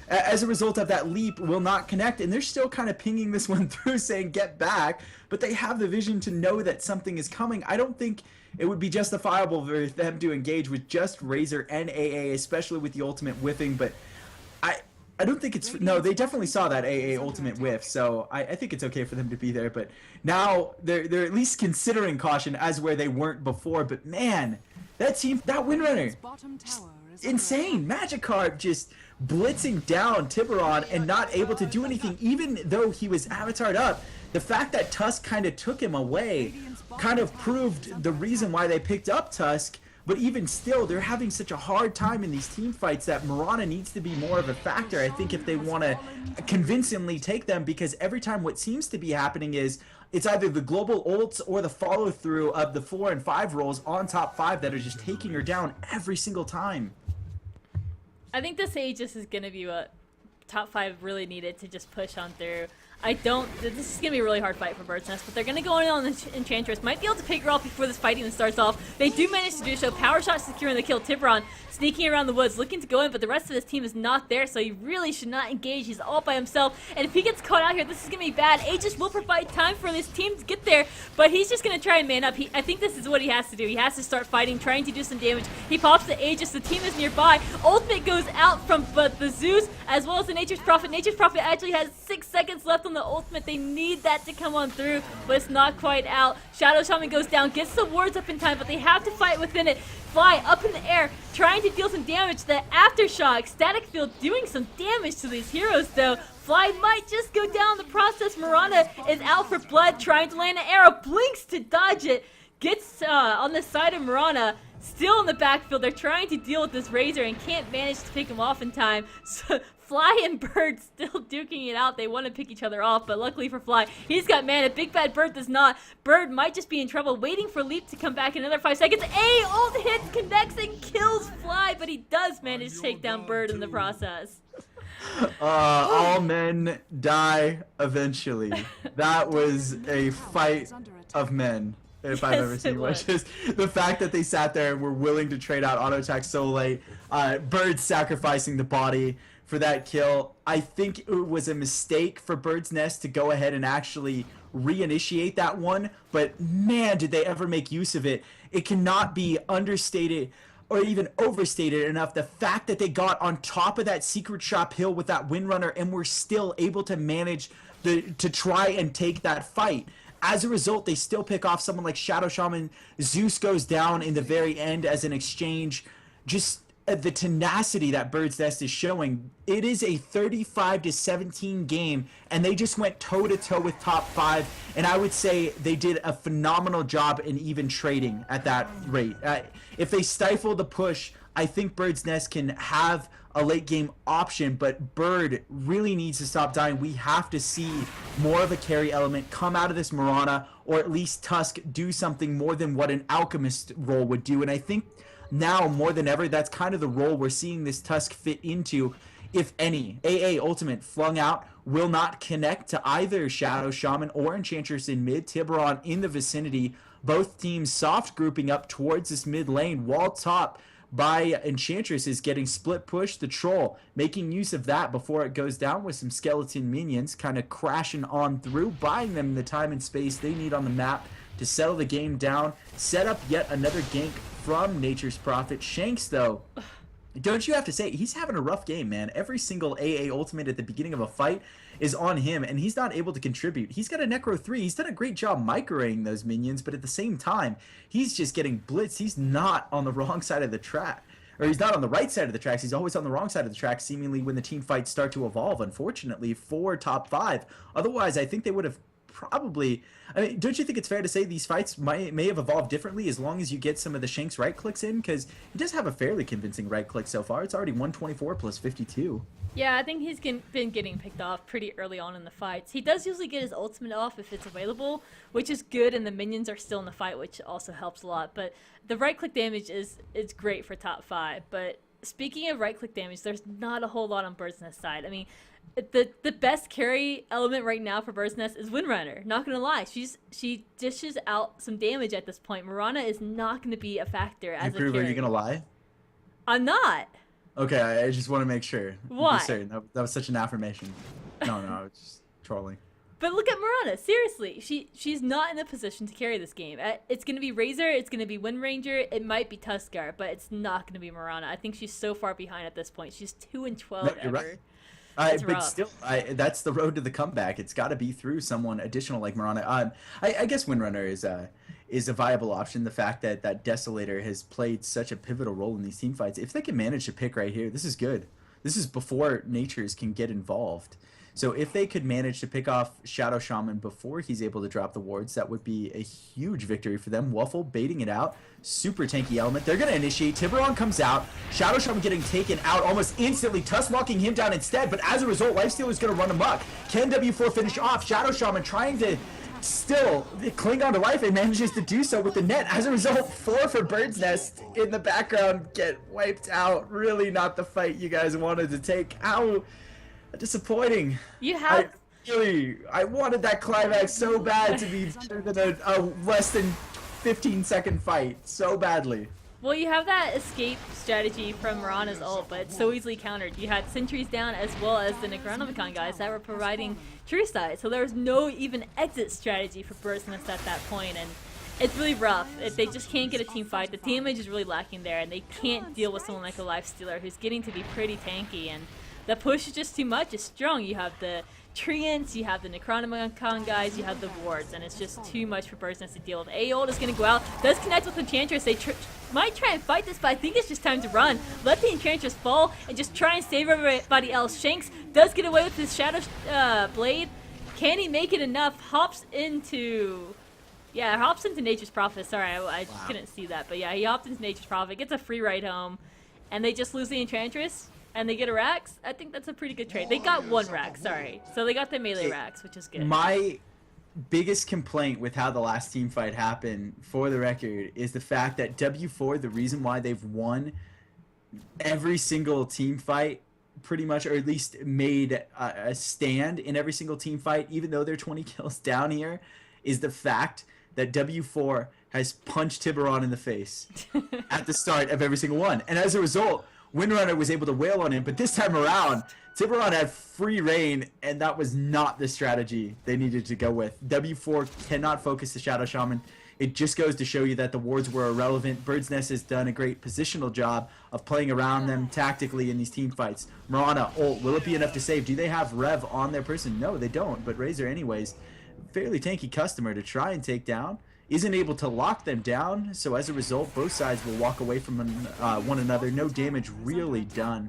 as a result of that leap will not connect, and they're still kind of pinging this one through saying get back, but they have the vision to know that something is coming. I don't think it would be justifiable for them to engage with just Razor and AA, especially with the ultimate whiffing, but I don't think it's... No, they definitely saw that AA ultimate whiff, so I think it's okay for them to be there. But now they're at least considering caution as where they weren't before. But man, that team, that Windrunner, insane. Magikarp just blitzing down Tiburon and not able to do anything, even though he was avatared up. The fact that Tusk kind of took him away kind of proved the reason why they picked up Tusk. But even still, they're having such a hard time in these team fights that Mirana needs to be more of a factor, I think, if they want to convincingly take them, because every time what seems to be happening is it's either the global ults or the follow-through of the 4 and 5 rolls on top 5 that are just taking her down every single time. I think this Aegis is going to be what top 5 really needed to just push on through. I don't. This is gonna be a really hard fight for Bird's Nest, but they're gonna go in on the Enchantress. Might be able to pick her off before this fighting starts off. They do manage to do so. Power shot securing the kill. Tiburon sneaking around the woods, looking to go in, but the rest of his team is not there, so he really should not engage. He's all by himself, and if he gets caught out here, this is gonna be bad. Aegis will provide time for this team to get there, but he's just gonna try and man up. I think this is what he has to do. He has to start fighting, trying to do some damage. He pops the Aegis. The team is nearby. Ultimate goes out from the Zeus as well as the Nature's Prophet. Nature's Prophet actually has 6 seconds left on the ultimate. They need that to come on through, but it's not quite out. Shadow Shaman goes down, gets the wards up in time, but they have to fight within it. Fly up in the air, trying to deal some damage. The Aftershock, Static Field doing some damage to these heroes though. Fly might just go down in the process. Mirana is out for blood, trying to land an arrow, blinks to dodge it, gets on the side of Mirana. Still in the backfield, they're trying to deal with this Razor and can't manage to pick him off in time. So Fly and Bird still duking it out. They want to pick each other off, but luckily for Fly, he's got mana. Big Bad Bird does not. Bird might just be in trouble, waiting for Leap to come back in another 5 seconds. Ult hits, connects, and kills Fly, but he does manage to take down Bird in the process. All men die eventually. That was a fight of men, if I've ever seen one. Just the fact that they sat there and were willing to trade out auto attack so late. Bird sacrificing the body for that kill. I think it was a mistake for Bird's Nest to go ahead and actually reinitiate that one, but man, did they ever make use of it. It cannot be understated or even overstated enough, the fact that they got on top of that secret shop hill with that Windrunner and were still able to manage to try and take that fight. As a result, they still pick off someone like Shadow Shaman. Zeus goes down in the very end as an exchange. Just the tenacity that Bird's Nest is showing. It is a 35-17 game, and they just went toe-to-toe with top 5, and I would say they did a phenomenal job in even trading at that rate. If they stifle the push, I think Bird's Nest can have a late game option, but Bird really needs to stop dying. We have to see more of a carry element come out of this Mirana, or at least Tusk do something more than what an Alchemist role would do, and I think now more than ever that's kind of the role we're seeing this Tusk fit into, if any. AA Ultimate flung out will not connect to either Shadow Shaman or Enchantress in mid. Tiburon in the vicinity, both teams soft grouping up towards this mid lane. Wall top by Enchantress is getting split push. The Troll making use of that before it goes down with some skeleton minions kind of crashing on through, buying them the time and space they need on the map to settle the game down. Set up yet another gank from Nature's Prophet. Shanks, though, don't you have to say, he's having a rough game, man. Every single AA ultimate at the beginning of a fight is on him, and he's not able to contribute. He's got a Necro 3. He's done a great job microing those minions, but at the same time, he's just getting blitzed. He's not on the wrong side of the track. Or he's not on the right side of the tracks. He's always on the wrong side of the track, seemingly when the team fights start to evolve, unfortunately, for top 5. Otherwise, I think they would have probably, I mean, don't you think it's fair to say these fights may have evolved differently as long as you get some of the Shanks right clicks in? Because he does have a fairly convincing right click so far. It's already 124 plus 52. Yeah, I think he's been getting picked off pretty early on in the fights. He does usually get his ultimate off if it's available, which is good, and the minions are still in the fight, which also helps a lot. But the right click damage is great for top 5. But speaking of right click damage, there's not a whole lot on Bird's Nest side. I mean, the best carry element right now for Bird's Nest is Windrunner. Not gonna lie, she dishes out some damage at this point. Mirana is not gonna be a factor as a carry. Are you gonna lie? I'm not. Okay, I just want to make sure. Why? That was such an affirmation. No, I was just trolling. But look at Mirana. Seriously, she's not in a position to carry this game. It's going to be Razor. It's going to be Wind Ranger. It might be Tuskar, but it's not going to be Mirana. I think she's so far behind at this point. She's 2-12 No, you're ever. right. It's but rough. still, that's the road to the comeback. It's got to be through someone additional like Mirana. I guess Windrunner is a viable option. The fact that Desolator has played such a pivotal role in these team fights. If they can manage to pick right here, this is good. This is before Natures can get involved. So if they could manage to pick off Shadow Shaman before he's able to drop the wards, that would be a huge victory for them. Waffle baiting it out. Super tanky element. They're going to initiate. Tiburon comes out. Shadow Shaman getting taken out almost instantly. Tusk walking him down instead, but as a result, Lifesteal is going to run amok. Can W4 finish off? Shadow Shaman trying to still cling on to life and manages to do so with the net. As a result, 4 for Bird's Nest in the background get wiped out. Really not the fight you guys wanted to take. How disappointing. You have Really, I wanted that climax so bad to be better than a less than 15-second fight so badly. Well, you have that escape strategy from Mirana's ult, but it's so easily countered. You had sentries down as well as the Necronomicon guys that were providing true sight, so there was no even exit strategy for Burstness at that point, and it's really rough. If they just can't get a team fight, the damage is really lacking there, and they can't deal with someone like a Lifestealer who's getting to be pretty tanky, and the push is just too much. It's strong. You have the Treants, you have the Necronomicon guys, you have the wards, and it's just too much for Burstness to deal with. Aold is going to go out, does connect with Enchantress. They might try and fight this, but I think it's just time to run. Let the Enchantress fall and just try and save everybody else. Shanks does get away with his Shadow Blade. Can he make it enough? Hops into Nature's Prophet. Sorry, I couldn't see that, but yeah, he hopped into Nature's Prophet, gets a free ride home, and they just lose the Enchantress. And they get a Rax? I think that's a pretty good trade. They got one Rax, sorry. So they got the melee Rax, which is good. My biggest complaint with how the last team fight happened, for the record, is the fact that W4, the reason why they've won every single team fight, pretty much, or at least made a stand in every single team fight, even though they're 20 kills down here, is the fact that W4 has punched Tiburon in the face at the start of every single one. And as a result, Windrunner was able to wail on him, but this time around, Tiburon had free reign, and that was not the strategy they needed to go with. W4 cannot focus the Shadow Shaman. It just goes to show you that the wards were irrelevant. Bird's Nest has done a great positional job of playing around them tactically in these team fights. Mirana, ult, will it be enough to save? Do they have Rev on their person? No, they don't, but Razor anyways, fairly tanky customer to try and take down. Isn't able to lock them down, so as a result, both sides will walk away from one another. No damage really done.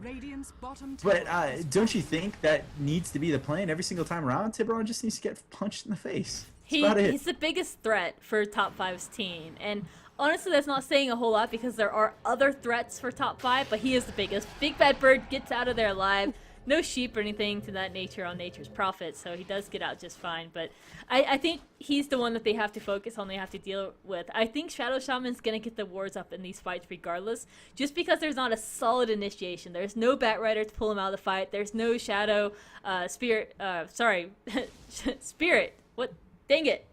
But don't you think that needs to be the plan every single time around? Tiburon just needs to get punched in the face. He's the biggest threat for Top 5's team, and honestly, that's not saying a whole lot because there are other threats for Top 5, but he is the biggest. Big Bad Bird gets out of there alive. No sheep or anything to that nature on Nature's Prophet, so he does get out just fine. But I think he's the one that they have to focus on, they have to deal with. I think Shadow Shaman's going to get the wards up in these fights regardless, just because there's not a solid initiation. There's no Batrider to pull him out of the fight. There's no Shadow Spirit. Spirit. What? Dang it.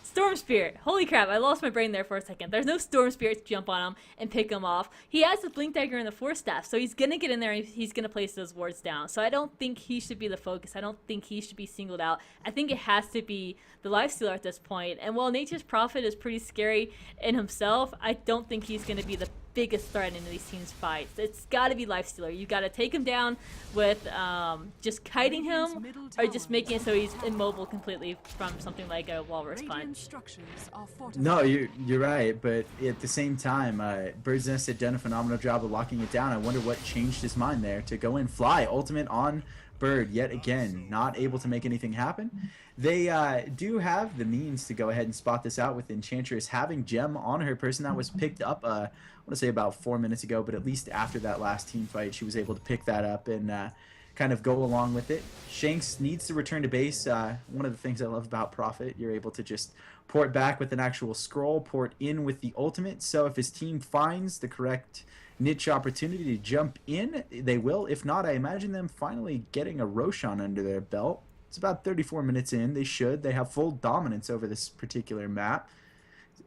Storm Spirit. Holy crap, I lost my brain there for a second. There's no Storm Spirit to jump on him and pick him off. He has the Blink Dagger and the Force Staff, so he's going to get in there and he's going to place those wards down. So I don't think he should be the focus. I don't think he should be singled out. I think it has to be the Lifestealer at this point. And while Nature's Prophet is pretty scary in himself, I don't think he's going to be the biggest threat in these teams' fights. It's got to be Lifestealer. You got to take him down with just kiting him or just making it so he's immobile completely from something like a Walrus Punch. No, you're right, but at the same time, Bird's Nest had done a phenomenal job of locking it down. I wonder what changed his mind there to go in fly ultimate on Bird yet again, not able to make anything happen. They do have the means to go ahead and spot this out with Enchantress having Gem on her person. That was picked up, I want to say about 4 minutes ago, but at least after that last team fight, she was able to pick that up and kind of go along with it. Shanks needs to return to base. One of the things I love about Prophet, you're able to just port back with an actual scroll, port in with the ultimate. So if his team finds the correct niche opportunity to jump in, they will. If not, I imagine them finally getting a Roshan under their belt. It's about 34 minutes in. They should. They have full dominance over this particular map.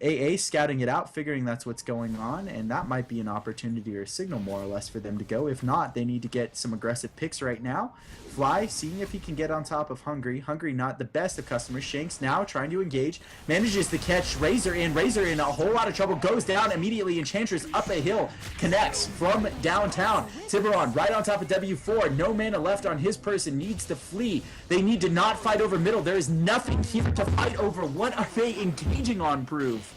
AA scouting it out, figuring that's what's going on, and that might be an opportunity or a signal more or less for them to go. If not, they need to get some aggressive picks right now. Fly, seeing if he can get on top of Hungry. Hungry not the best of customers. Shanks now trying to engage. Manages to catch Razor in. Razor in a whole lot of trouble. Goes down immediately. Enchantress up a hill. Connects from downtown. Tiburon right on top of W4. No mana left on his person. Needs to flee. They need to not fight over middle. There is nothing here to fight over. What are they engaging on, Prove?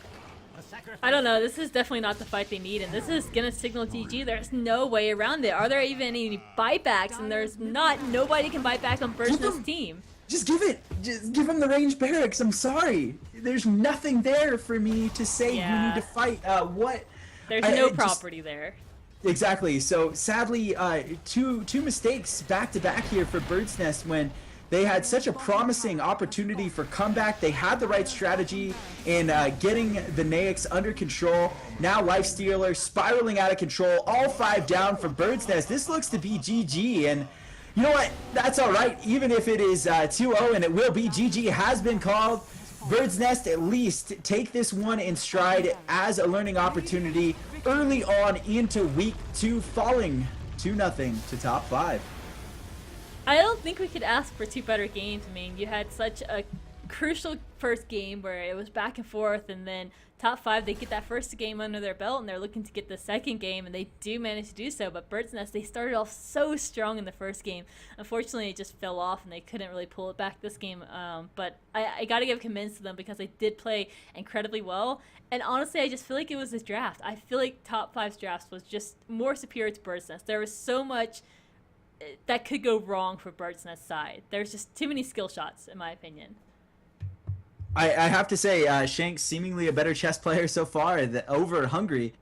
I don't know. This is definitely not the fight they need, and this is gonna signal GG. There's no way around it. Are there even any buybacks? And there's not. Nobody can buy back on Bird's team. Just give it. Just give him the range barracks. I'm sorry. There's nothing there for me to say you need to fight. What? There's no property there. Exactly. So sadly, two mistakes back to back here for Bird's Nest when they had such a promising opportunity for comeback. They had the right strategy in getting the Naix under control. Now Lifestealer spiraling out of control. All 5 down for Bird's Nest. This looks to be GG. And You know what? That's all right. Even if it is 2-0 and it will be, GG has been called. Bird's Nest at least take this one in stride as a learning opportunity early on into week 2, falling 2-0 to top 5. I don't think we could ask for 2 better games. I mean, you had such a crucial first game where it was back and forth, and then top 5, they get that first game under their belt, and they're looking to get the second game, and they do manage to do so. But Bird's Nest, they started off so strong in the first game. Unfortunately, it just fell off, and they couldn't really pull it back this game. But I got to give commends to them because they did play incredibly well. And honestly, I just feel like it was this draft. I feel like top 5's drafts was just more superior to Bird's Nest. There was so much that could go wrong for Bird's Nest side. There's just too many skill shots, in my opinion. I have to say, Shanks seemingly a better chess player so far over Hungry.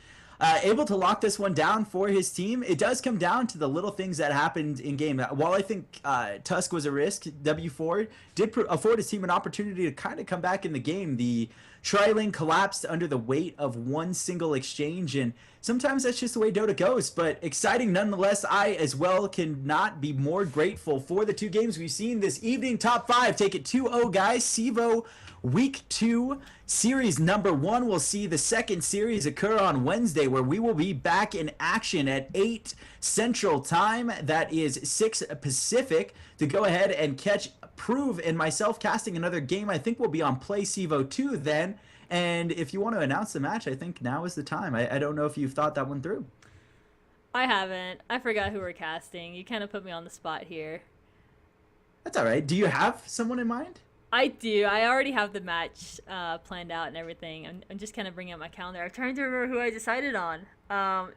Able to lock this one down for his team. It does come down to the little things that happened in game. While I think Tusk was a risk, W4 did afford his team an opportunity to kind of come back in the game. The tri-lane collapsed under the weight of one single exchange, and sometimes that's just the way Dota goes, but exciting nonetheless. I as well cannot be more grateful for the 2 games we've seen this evening. Top 5, take it 2-0, guys. CEVO Week 2, Series number 1. We'll see the second series occur on Wednesday, where we will be back in action at 8 Central Time. That is 6 Pacific, to go ahead and catch Prove and myself casting another game. I think we'll be on Play CEVO2 then. And if you want to announce the match, I think now is the time. I don't know if you've thought that one through. I haven't. I forgot who we're casting. You kind of put me on the spot here. That's all right. Do you have someone in mind? I do. I already have the match planned out and everything. I'm just kind of bringing up my calendar. I'm trying to remember who I decided on.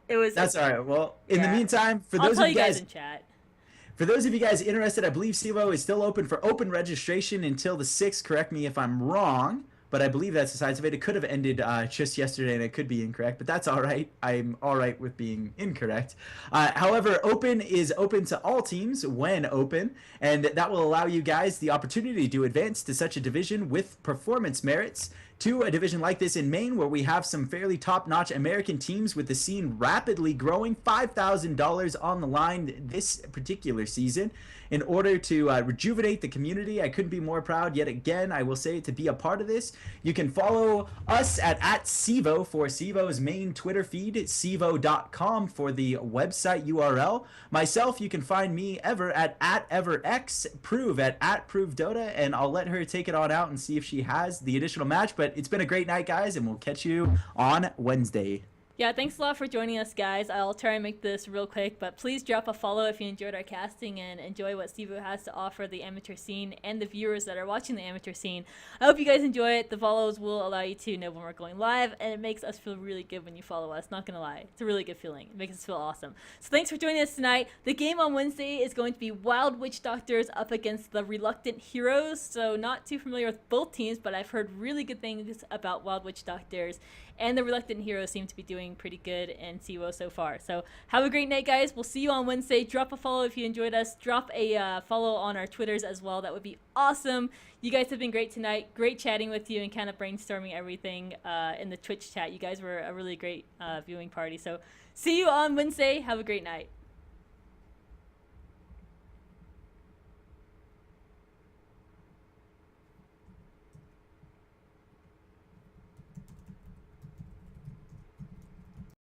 It was. That's all right. Well, in the meantime, for I'll those tell of you guys in chat. For those of you guys interested, I believe CEVO is still open for open registration until the 6th. Correct me if I'm wrong, but I believe that's the size of it. It could have ended just yesterday, and it could be incorrect, but that's all right. I'm all right with being incorrect. However, open is open to all teams when open, and that will allow you guys the opportunity to advance to such a division with performance merits, to a division like this in Maine, where we have some fairly top-notch American teams with the scene rapidly growing. $5,000 on the line this particular season in order to rejuvenate the community. I couldn't be more proud yet again, I will say, to be a part of this. You can follow us at CEVO for CEVO's main Twitter feed, CEVO.com for the website URL. Myself, you can find me ever at EverX, Prove at ProveDota, and I'll let her take it on out and see if she has the additional match. But it's been a great night, guys, and we'll catch you on Wednesday. Yeah, thanks a lot for joining us, guys. I'll try and make this real quick, but please drop a follow if you enjoyed our casting and enjoy what CEVO has to offer the amateur scene and the viewers that are watching the amateur scene. I hope you guys enjoy it. The follows will allow you to know when we're going live, and it makes us feel really good when you follow us. Not gonna lie, it's a really good feeling. It makes us feel awesome. So thanks for joining us tonight. The game on Wednesday is going to be Wild Witch Doctors up against the Reluctant Heroes. So not too familiar with both teams, but I've heard really good things about Wild Witch Doctors. And the Reluctant Heroes seem to be doing pretty good in CEVO so far. So have a great night, guys. We'll see you on Wednesday. Drop a follow if you enjoyed us. Drop a follow on our Twitters as well. That would be awesome. You guys have been great tonight. Great chatting with you and kind of brainstorming everything in the Twitch chat. You guys were a really great viewing party. So see you on Wednesday. Have a great night.